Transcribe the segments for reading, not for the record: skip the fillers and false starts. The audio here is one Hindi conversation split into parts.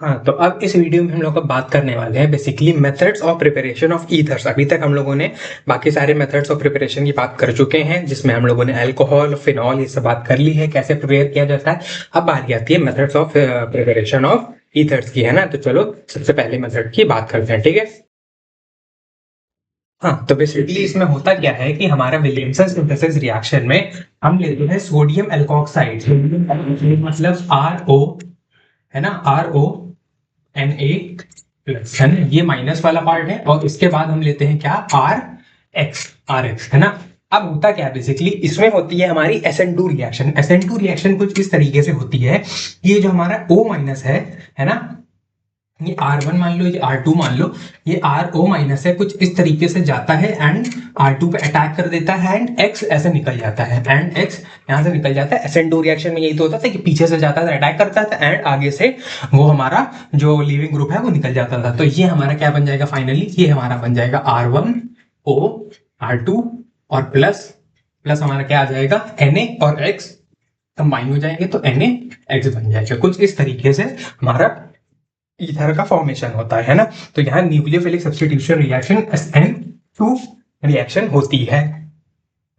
हाँ, तो अब इस वीडियो में हम लोग अब बात करने वाले हैं basically methods of preparation of ethers. अभी तक हम लोगों ने बाकी सारे मेथड्स ऑफ प्रिपरेशन की बात कर चुके हैं, जिसमें हम लोगों ने अल्कोहल, फिनॉल ये सब बात कर ली है, कैसे प्रिपेयर किया जाता है। अब बारी आती है methods of preparation of ethers की, है ना। तो चलो सबसे पहले मेथड की बात करते हैं, ठीक है। हाँ, तो बेसिकली इसमें होता क्या है कि हमारा विलियमसन सिंथेसिस रिएक्शन में हम लेते हैं सोडियम एल्कोक्साइड। सोडियम मतलब RO, है ना, RONA है ना, ये माइनस वाला पार्ट है। और इसके बाद हम लेते हैं क्या, RX, है ना। अब होता क्या है बेसिकली, इसमें होती है हमारी SN2 रिएक्शन। SN2 रिएक्शन कुछ इस तरीके से होती है, ये जो हमारा O माइनस है ना, ये R1 मान लो, ये R2 मान लो, ये RO माइनस है, कुछ इस तरीके से जाता है एंड R2 पे अटैक कर देता है एंड X ऐसे निकल जाता है, एंड X यहाँ से निकल जाता है। SN2 रिएक्शन में यही तो होता था कि पीछे से जाता था, अटैक करता था एंड आगे से वो हमारा जो लिविंग ग्रुप है वो निकल जाता था। तो ये हमारा क्या बन जाएगा फाइनली, ये हमारा बन जाएगा R1O R2 और प्लस प्लस हमारा क्या आ जाएगा Na और X कंबाइन हो जाएंगे तो NaX बन जाएगा। कुछ इस तरीके से हमारा ईथर का फॉर्मेशन होता है ना। तो यहाँ nucleophilic substitution reaction SN2 reaction होती है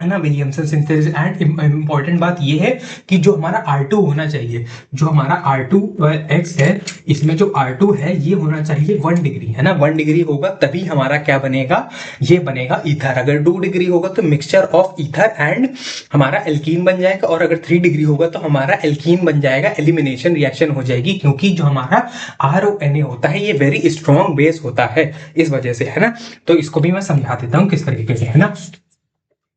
ना, विलियमसन सिंथेसिस। एंड इंपॉर्टेंट बात ये है कि जो हमारा R2 होना चाहिए, जो हमारा R2X है, इसमें जो R2 है ये होना चाहिए 1 डिग्री, है ना। 1 डिग्री होगा तभी हमारा क्या बनेगा, ये बनेगा ईथर। अगर 2 डिग्री होगा तो मिक्सचर ऑफ ईथर एंड हमारा एल्कीन बन जाएगा, और अगर 3 डिग्री होगा तो हमारा एल्कीन बन जाएगा, एलिमिनेशन रिएक्शन हो जाएगी। क्योंकि जो हमारा RONA होता है ये वेरी स्ट्रॉन्ग बेस होता है, इस वजह से, है ना। तो इसको भी मैं समझा देता हूँ किस तरीके से, है ना।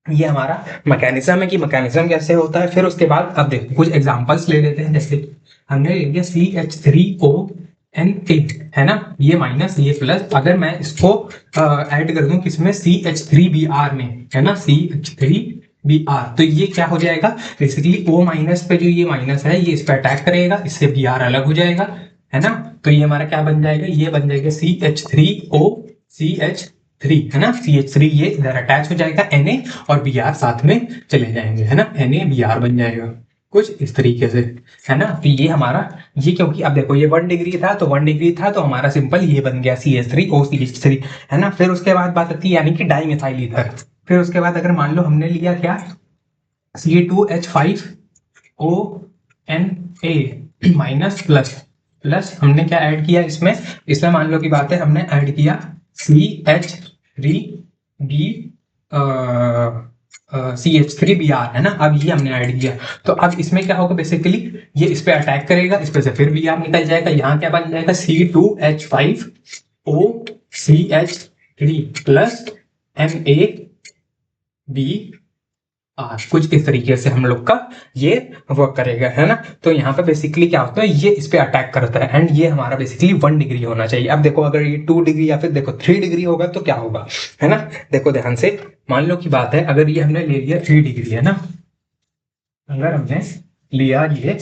ये हमारा मैकेनिज्म है कि मैकेनिज्म कैसे होता है। फिर उसके बाद अब देखो कुछ एग्जांपल्स ले लेते हैं। जैसे हमने ले लिया CH3ONA, है ना, ये माइनस ये प्लस। अगर मैं इसको ऐड कर दूं किसमें, CH3Br में, है ना, CH3Br, तो ये क्या हो जाएगा बेसिकली, O माइनस पे जो ये माइनस है ये इस पर अटैक करेगा, इससे Br अलग हो जाएगा, है ना। तो ये हमारा क्या बन जाएगा, ये बन जाएगा CH3O CH3, है ना। CH3 ये इधर अटैच हो जाएगा Na, और Br साथ में चले जाएंगे, है ना, NaBr बन जाएगा कुछ इस तरीके से, है ना। तो ये हमारा, ये क्योंकि अब देखो ये 1 डिग्री था तो 1 डिग्री था तो हमारा सिंपल ये बन गया CH3OCH3, है ना। फिर उसके बाद बात आती है यानी कि डाईमिथाइल ईथर। फिर उसके बाद अगर मान लो हमने लिया क्या, C2H5ONA माइनस प्लस प्लस, हमने क्या ऐड किया इसमें, इसमें मान लो की बात है हमने ऐड किया CH3Br, है ना। अब ये हमने ऐड किया तो अब इसमें क्या होगा बेसिकली, ये इस पे अटैक करेगा, इस पे से फिर Br निकल जाएगा, यहाँ क्या बन जाएगा C2H5OCH3 प्लस NaBr। कुछ इस तरीके से हम लोग का ये वर्क करेगा, है ना। तो यहाँ पे बेसिकली क्या होता है, ये इस पे अटैक करता है एंड ये हमारा बेसिकली 1 डिग्री होना चाहिए। अब देखो अगर ये 2 डिग्री या फिर देखो 3 डिग्री होगा तो क्या होगा, है ना। देखो ध्यान से मान लो की बात है, अगर ये हमने ले लिया 3 डिग्री, है ना, अगर हमने लिया ये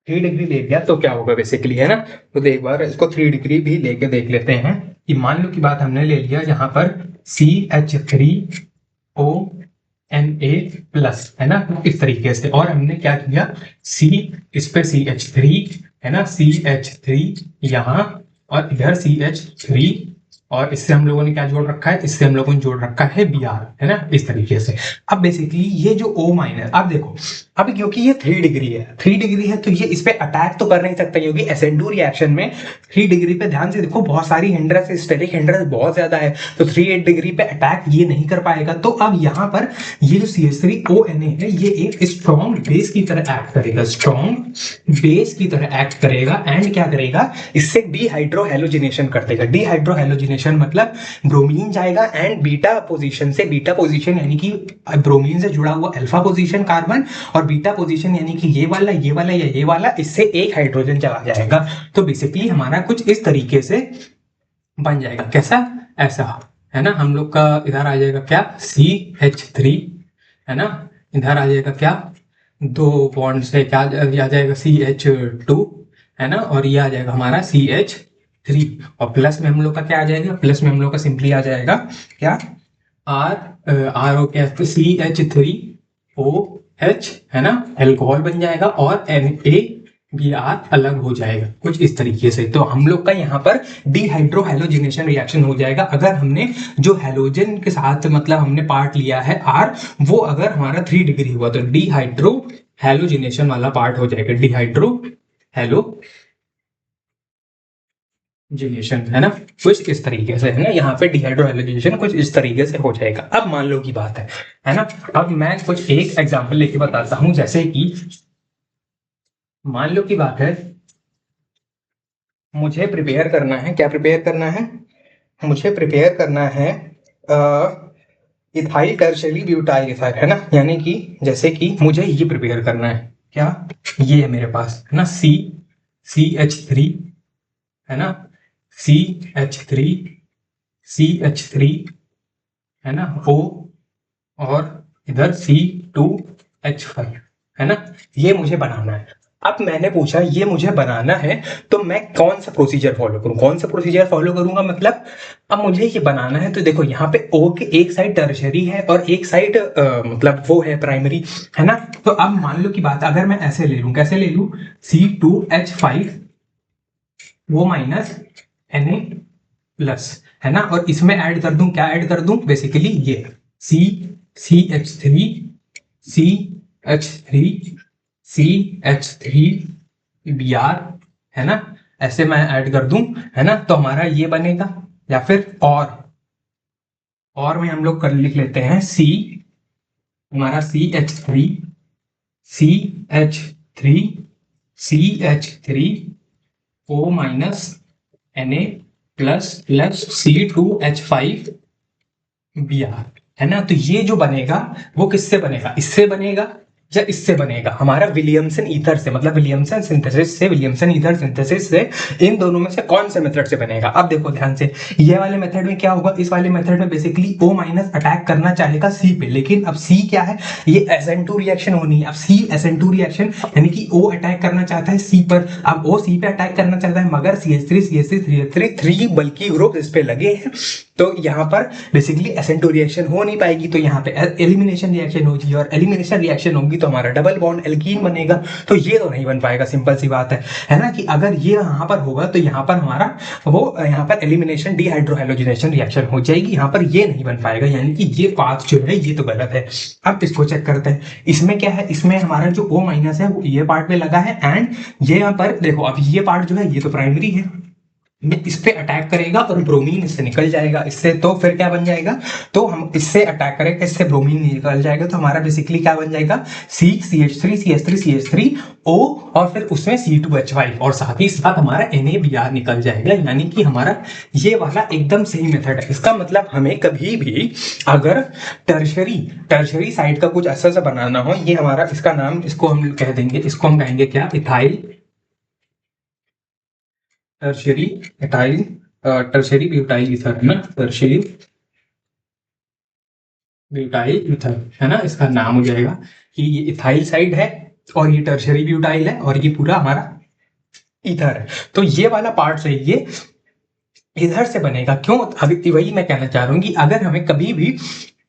3 डिग्री ले लिया तो क्या होगा बेसिकली, है ना। तो एक बार इसको 3 डिग्री भी लेके देख लेते हैं कि मान लो की बात हमने ले लिया यहाँ पर CH3ONA प्लस, है ना, तो इस तरीके से। और हमने क्या किया, C इस पे CH3, है ना, CH3 यहाँ, और इधर CH3, और इससे हम लोगों ने क्या जोड़ रखा है, इससे हम लोगों ने जोड़ रखा है Br, है ना, इस तरीके से। अब बेसिकली ये जो O माइनस, अब देखो अब क्योंकि ये 3 डिग्री है, 3 डिग्री है तो ये इस पे अटैक तो कर नहीं सकता, क्योंकि SN2 रिएक्शन में 3 डिग्री पे ध्यान से देखो बहुत सारी हिंड्रेंस, स्टेरिक हिंड्रेंस बहुत ज्यादा है, तो 3 डिग्री पे अटैक ये नहीं कर पाएगा। तो अब यहाँ पर ये जो CH3ONA है ये एक स्ट्रॉन्ग बेस की तरह एक्ट करेगा, स्ट्रॉन्ग बेस की तरह एक्ट करेगा एंड क्या करेगा, इससे डिहाइड्रोहेलोजिनेशन कर देगा। डिहाइड्रोहेलोजिनेशन मतलब ब्रोमीन जाएगा एंड बीटा पोजीशन से, बीटा पोजीशन यानी कि ब्रोमीन से जुड़ा हुआ अल्फा पोजीशन कार्बन, और बीटा पोजीशन यानी कि ये वाला ये वाला या ये वाला, इससे एक हाइड्रोजन चला जाएगा। तो बेसिकली हमारा कुछ इस तरीके से बन जाएगा, कैसा, ऐसा, है ना। हम लोग का इधर आ जाएगा क्या, CH3, है ना, इधर आ जाएगा क्या, 2 बॉन्ड से क्या आ जाएगा CH2, है ना, और ये आ जाएगा हमारा CH3, और प्लस में हम लोग का क्या आ जाएगा, प्लस में हम लोग का सिंपली आ जाएगा क्या, R RO क्या, CH3O एच है ना, एल्कोहल बन जाएगा और NaBr अलग हो जाएगा कुछ इस तरीके से। तो हम लोग का यहाँ पर डिहाइड्रोहैलोजिनेशन रिएक्शन हो जाएगा अगर हमने जो हैलोजन के साथ मतलब हमने पार्ट लिया है R, वो अगर हमारा 3 डिग्री हुआ तो डिहाइड्रो हैलोजिनेशन वाला पार्ट हो जाएगा, डिहाइड्रो हैलोजिनेशन है ना, कुछ इस तरीके से है ना, यहाँ पे डिहाइड्रो हैलोजिनेशन कुछ इस तरीके से हो जाएगा। अब मान लो की बात है ना, अब मैं कुछ एक एग्जांपल लेके बताता हूं, जैसे कि मान लो की बात है मुझे प्रिपेयर करना है, क्या प्रिपेयर करना है, मुझे प्रिपेयर करना है इथाइल टर्शियरी ब्यूटाइल इथर है ना, यानी कि जैसे कि मुझे ये प्रिपेयर करना है, क्या ये है मेरे पास है ना, CH3 है ना, CH3 CH3 है ना, O और इधर C2H5 है ना, ये मुझे बनाना है। अब मैंने पूछा ये मुझे बनाना है तो मैं कौन सा प्रोसीजर फॉलो करूं, कौन सा प्रोसीजर फॉलो करूंगा, मतलब अब मुझे ये बनाना है तो देखो यहाँ पे O के एक साइड टर्शियरी है और एक साइड मतलब वो है प्राइमरी है ना। तो अब मान लो की बात अगर मैं ऐसे ले लूं, कैसे ले लूं, C2H5 वो माइनस Na+ है ना, और इसमें ऐड कर दूं, क्या ऐड कर दूं, बेसिकली ये CH3 Br है ना, ऐसे मैं ऐड कर दूं है ना, तो हमारा ये बनेगा। या फिर और में हम लोग कर लिख लेते हैं हमारा CH3 O minus Na+ C2H5 Br है ना। तो ये जो बनेगा वो किससे बनेगा, इससे बनेगा या इससे बनेगा, हमारा विलियमसन ईथर से, मतलब विलियमसन सिंथेसिस से, विलियमसन ईथर सिंथेसिस से, इन दोनों में से कौन से मेथड से बनेगा। अब देखो ध्यान से, ये वाले मेथड में क्या होगा, इस वाले मेथड में बेसिकली O माइनस अटैक करना चाहेगा C पे, लेकिन अब C क्या है, ये SN2 रिएक्शन होनी है। अब C SN2 रिएक्शन यानी कि O अटैक करना चाहता है C पर, अब O C पे अटैक करना चाहता है, मगर CH3 बल्कि ग्रुप इस पे लगे हैं, तो यहाँ पर बेसिकली SN2 रिएक्शन हो नहीं पाएगी, तो यहाँ पे एलिमिनेशन रिएक्शन होगी, और एलिमिनेशन रिएक्शन होगी तो हमारा डबल बॉन्ड एल्कीन बनेगा। तो ये तो नहीं बन पाएगा, सिंपल सी बात है ना, कि अगर ये यहाँ पर होगा तो यहाँ पर हमारा वो यहाँ पर एलिमिनेशन डिहाइड्रोहैलोजिनेशन रिएक्शन हो जाएगी, यहाँ पर ये नहीं बन पाएगा, यानी कि ये पाथ जो है ये तो गलत है। अब इसको चेक करते हैं, इसमें क्या है, इसमें हमारा जो O माइनस है वो ये पार्ट में लगा है, एंड ये यहाँ पर देखो अब ये पार्ट जो है ये तो प्राइमरी है, इस पे अटैक करेगा और ब्रोमीन इससे निकल जाएगा, इससे तो फिर क्या बन जाएगा, तो हम इससे अटैक करेंगे, इससे ब्रोमीन निकल जाएगा, तो हमारा बेसिकली क्या बन जाएगा, CH3 O और फिर उसमें C2H5 और साथ ही साथ हमारा NaBr निकल जाएगा, यानी कि हमारा ये वाला एकदम सही मेथड है। इसका मतलब हमें कभी भी अगर टर्शरी साइड का कुछ ऐसा बनाना हो, ये हमारा इसका नाम, इसको हम कह देंगे, इसको हम कहेंगे क्या, इथाइल टर्शियरी ब्यूटाइल ईथर है ना, टर्शियरी ब्यूटाइल ईथर है ना, इसका नाम हो जाएगा कि ये इथाइल साइड है और ये टर्शियरी ब्यूटाइल है और ये पूरा हमारा ईथर है। तो ये वाला पार्ट से ये इधर से बनेगा, क्यों, अभी वही मैं कहना चाह रहा हूँ कि अगर हमें कभी भी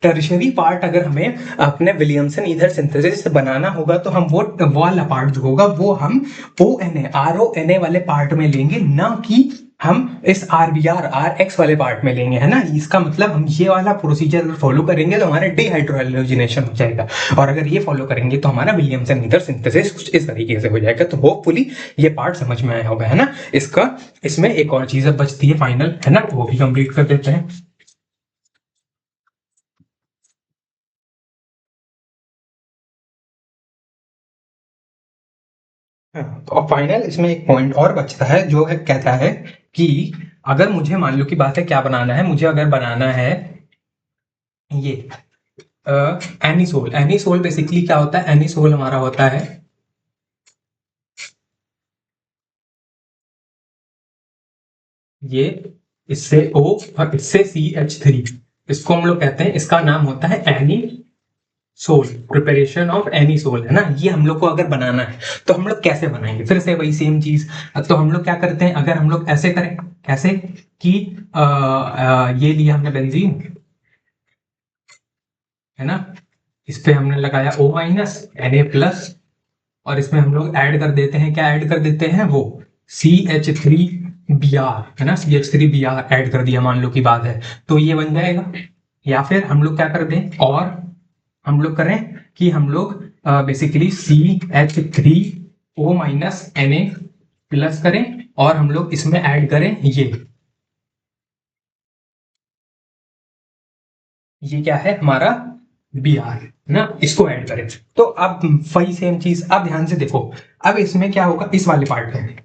टर्शरी पार्ट अगर हमें अपने विलियमसन ईथर सिंथेसिस से बनाना होगा तो हम वो वाला पार्ट जो होगा वो हम RONA वाले पार्ट में लेंगे, ना कि हम इस RX वाले पार्ट में लेंगे, है ना। इसका मतलब हम ये वाला प्रोसीजर फॉलो करेंगे तो हमारा डिहाइड्रोहैलोजिनेशन हो जाएगा, और अगर ये फॉलो करेंगे तो हमारा विलियमसन ईथर सिंथेसिस कुछ इस तरीके से हो जाएगा। तो होपफुली ये पार्ट समझ में आया होगा, है ना। इसमें एक और चीज बचती है फाइनल, है ना, वो भी कंप्लीट कर देते हैं। और फाइनल इसमें एक पॉइंट और बचता है जो है, कहता है कि अगर मुझे मान लो की बात है क्या बनाना है, मुझे अगर बनाना है ये एनिसोल बेसिकली क्या होता है, एनिसोल हमारा होता है ये, इससे O और इससे CH3, इसको हम लोग कहते हैं, इसका नाम होता है एनीसोल, प्रिपरेशन ऑफ एनीसोल, है ना। ये हम लोग को अगर बनाना है तो हम लोग कैसे बनाएंगे, फिर से वही सेम चीज। तो हम लोग क्या करते हैं, अगर हम लोग ऐसे करें, कैसे कि ये लिया हमने बेंजीन, है ना, इस पे हमने लगाया O माइनस Na प्लस, और इसमें हम लोग ऐड कर देते हैं, क्या ऐड कर देते हैं, वो CH3Br है ना, CH3Br ऐड कर दिया, मान लो की बात है, तो ये बन जाएगा। या फिर हम लोग क्या कर दें, और हम लोग करें कि हम लोग basically CH3O minus Na plus करें, और हम लोग इसमें ऐड करें ये क्या है हमारा Br ना, इसको ऐड करें। तो अब वही सेम चीज, अब ध्यान से देखो, अब इसमें क्या होगा, इस वाले पार्ट में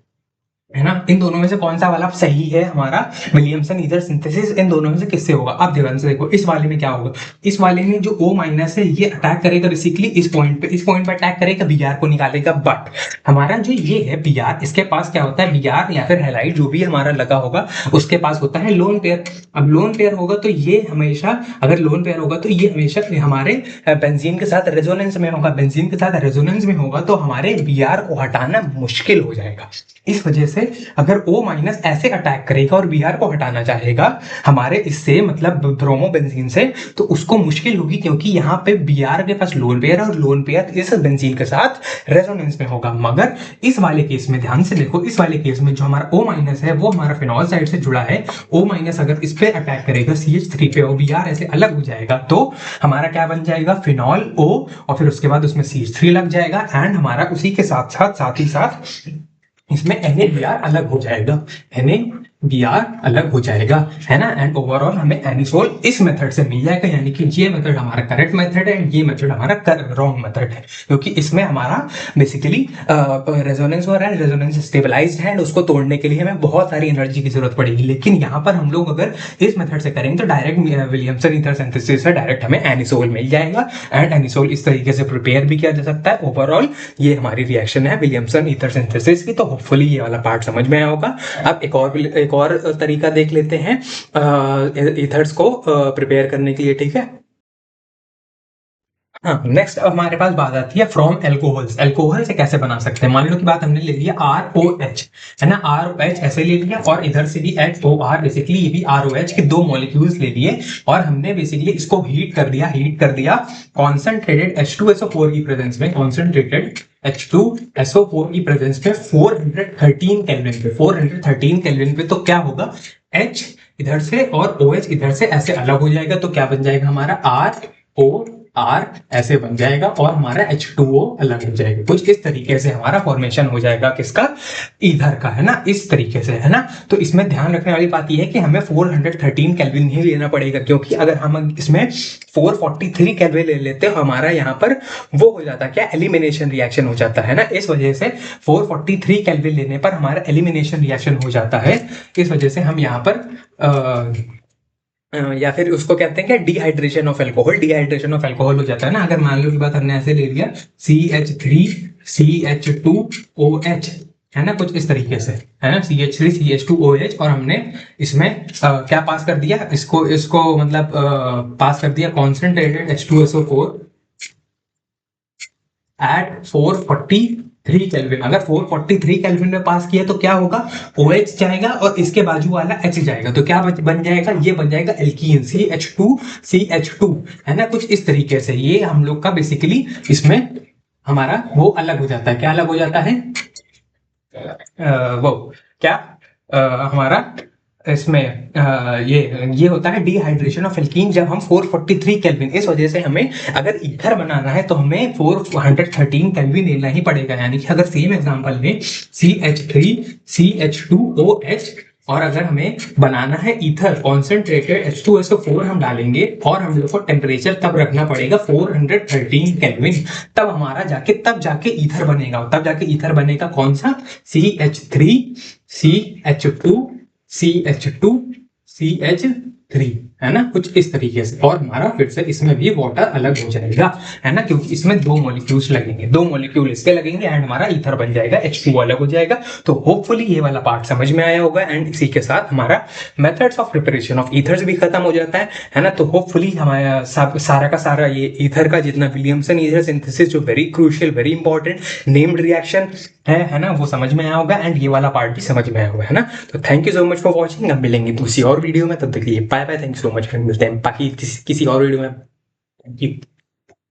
है ना, इन दोनों में से कौन सा वाला सही है हमारा विलियमसन ईथर सिंथेसिस, इन दोनों में से किससे होगा। अब ध्यान से देखो, इस वाले में क्या होगा, इस वाले में जो O माइनस है ये अटैक करेगा बेसिकली इस पॉइंट पे अटैक करेगा, Br को निकालेगा। बट हमारा जो ये है Br, इसके पास क्या होता है, Br या फिर हैलाइड जो भी हमारा लगा होगा उसके पास होता है लोन पेयर। अब लोन पेयर होगा तो ये हमेशा, अगर लोन पेयर होगा तो ये हमेशा हमारे बेंजीन के साथ रेजोनेंस में होगा, बेंजीन के साथ रेजोनेंस में होगा तो हमारे Br को हटाना मुश्किल हो जाएगा। इस वजह से अगर O माइनस ऐसे अटैक करेगा और Br को हटाना चाहेगा हमारे इससे, मतलब ब्रोमो बेंजीन से, तो उसको मुश्किल होगी, क्योंकि यहाँ पे Br के पास लोन पेयर है और लोन पेयर इस बेंजीन के साथ रेजोनेंस में होगा। मगर इस वाले केस में ध्यान से देखो, इस वाले केस में जो हमारा O माइनस है वो हमारा फिनॉल साइड से जुड़ा है। O माइनस अगर इस पे अटैक करेगा CH3 पे और Br ऐसे अलग हो जाएगा, तो हमारा क्या बन जाएगा, फिनॉल O, और फिर उसके बाद उसमें CH3 लग जाएगा, एंड हमारा उसी के साथ ही साथ इसमें NaBr अलग हो जाएगा, NaBr अलग हो जाएगा, है ना। एंड ओवरऑल हमें एनिसोल इस मेथड से मिल जाएगा, यानी कि ये मेथड हमारा करेक्ट मेथड है, ये मेथड हमारा रॉन्ग मेथड है, क्योंकि इसमें हमारा बेसिकली रेजोनेंस हो रहा है, रेजोनेंस स्टेबलाइज्ड है, एंड उसको तोड़ने के लिए हमें बहुत सारी एनर्जी की जरूरत पड़ेगी। लेकिन यहाँ पर हम लोग अगर इस मेथड से करेंगे तो डायरेक्ट विलियमसन ईथर सिंथेसिस से डायरेक्ट हमें एनिसोल मिल जाएगा, एंड एनिसोल इस तरीके से प्रिपेयर भी किया जा सकता है। ओवरऑल ये हमारी रिएक्शन है विलियमसन ईथर सिंथेसिस की। तो होपफुली ये वाला पार्ट समझ में आया होगा। अब एक और तरीका देख लेते हैं ईथर्स को प्रिपेयर करने के लिए, ठीक है। हाँ, नेक्स्ट अब हमारे पास बात आती है फ्रॉम एल्कोहल्स। एल्कोहल से कैसे बना सकते हैं, मान लो की बात हमने ले लिया ROH, है ना, ROH ऐसे ले लिया, और इधर से भी HOR, बेसिकली ये भी ROH के दो मॉलिक्यूल्स ले लिए, और हमने बेसिकली इसको हीट कर दिया कॉन्सेंट्रेटेड H2SO4 की प्रेजेंस में, कॉन्सेंट्रेटेड H2SO4 की प्रेजेंस में 413 केल्विन पे, 413 केल्विन पे। तो क्या होगा, H इधर से और OH इधर से ऐसे अलग हो जाएगा, तो क्या बन जाएगा हमारा ROR ऐसे बन जाएगा, और हमारा H2O अलग हो जाएगा। कुछ इस तरीके से हमारा फॉर्मेशन हो जाएगा, किसका, ईथर का, है ना, इस तरीके से, है ना। तो इसमें ध्यान रखने वाली बात यह है कि हमें 413 केल्विन ही लेना पड़ेगा, क्योंकि अगर हम इसमें 443 केल्विन ले लेते हैं हमारा यहाँ पर वो हो जाता है क्या, एलिमिनेशन रिएक्शन हो जाता है ना। इस वजह से 443 केल्विन लेने पर हमारा एलिमिनेशन रिएक्शन हो जाता है। इस वजह से हम यहाँ पर या फिर उसको कहते हैं क्या, dehydration of alcohol, dehydration of alcohol हो जाता है ना। अगर मान लो की बात हमने ऐसे ले लिया CH3CH2OH, है ना, कुछ इस तरीके से, है ना, CH3CH2OH, और हमने इसमें क्या पास कर दिया, इसको मतलब पास कर दिया कॉन्सेंट्रेटेड H2SO4 एट 443 केल्विन। अगर 443 केल्विन में पास किया तो क्या होगा, OH जाएगा और इसके बाजू वाला H जाएगा, तो क्या बन जाएगा, ये बन जाएगा एल्कीन CH2CH2, है ना, कुछ इस तरीके से। ये हम लोग का बेसिकली इसमें हमारा वो अलग हो जाता है, क्या अलग हो जाता है, वो क्या हमारा इसमें ये होता है डिहाइड्रेशन ऑफ एल्कीन, जब हम 443 केल्विन, इस वजह से हमें अगर ईथर बनाना है तो हमें 413 केल्विन लेना ही पड़ेगा। यानी कि अगर सेम एग्जांपल में CH3CH2OH, और अगर हमें बनाना है ईथर कॉन्सेंट्रेटेड H2SO4 हम डालेंगे, और हम लोग को टेम्परेचर तब रखना पड़ेगा 413 केल्विन, तब जाके ईथर बनेगा। तब जाके ईथर बनेगा कौन सा, CH3CH2CH2CH3, है ना, कुछ इस तरीके से। और हमारा फिर से इसमें भी वाटर अलग हो जाएगा, है ना, क्योंकि इसमें दो मॉलिक्यूल्स लगेंगे, दो मॉलिक्यूल इसके लगेंगे, एंड हमारा ईथर बन जाएगा, H2 अलग हो जाएगा। तो होपफुली ये वाला पार्ट समझ में आया होगा, एंड इसी के साथ हमारा methods of preparation of ethers भी खत्म हो जाता है ना। तो होपफुली हमारा सारा का सारा ये ईथर का जितना विलियमसन ईथर सिंथेसिस, जो very crucial, very important named reaction है ना, वो समझ में आया होगा, एंड ये वाला पार्ट भी समझ में आया होगा, है ना। तो thank you so much for watching. अब मिलेंगे दूसरी और वीडियो में, तब तक के लिए bye bye, thank you so much. फिर मिलते हैं बाकी किसी और वीडियो में। Thank you.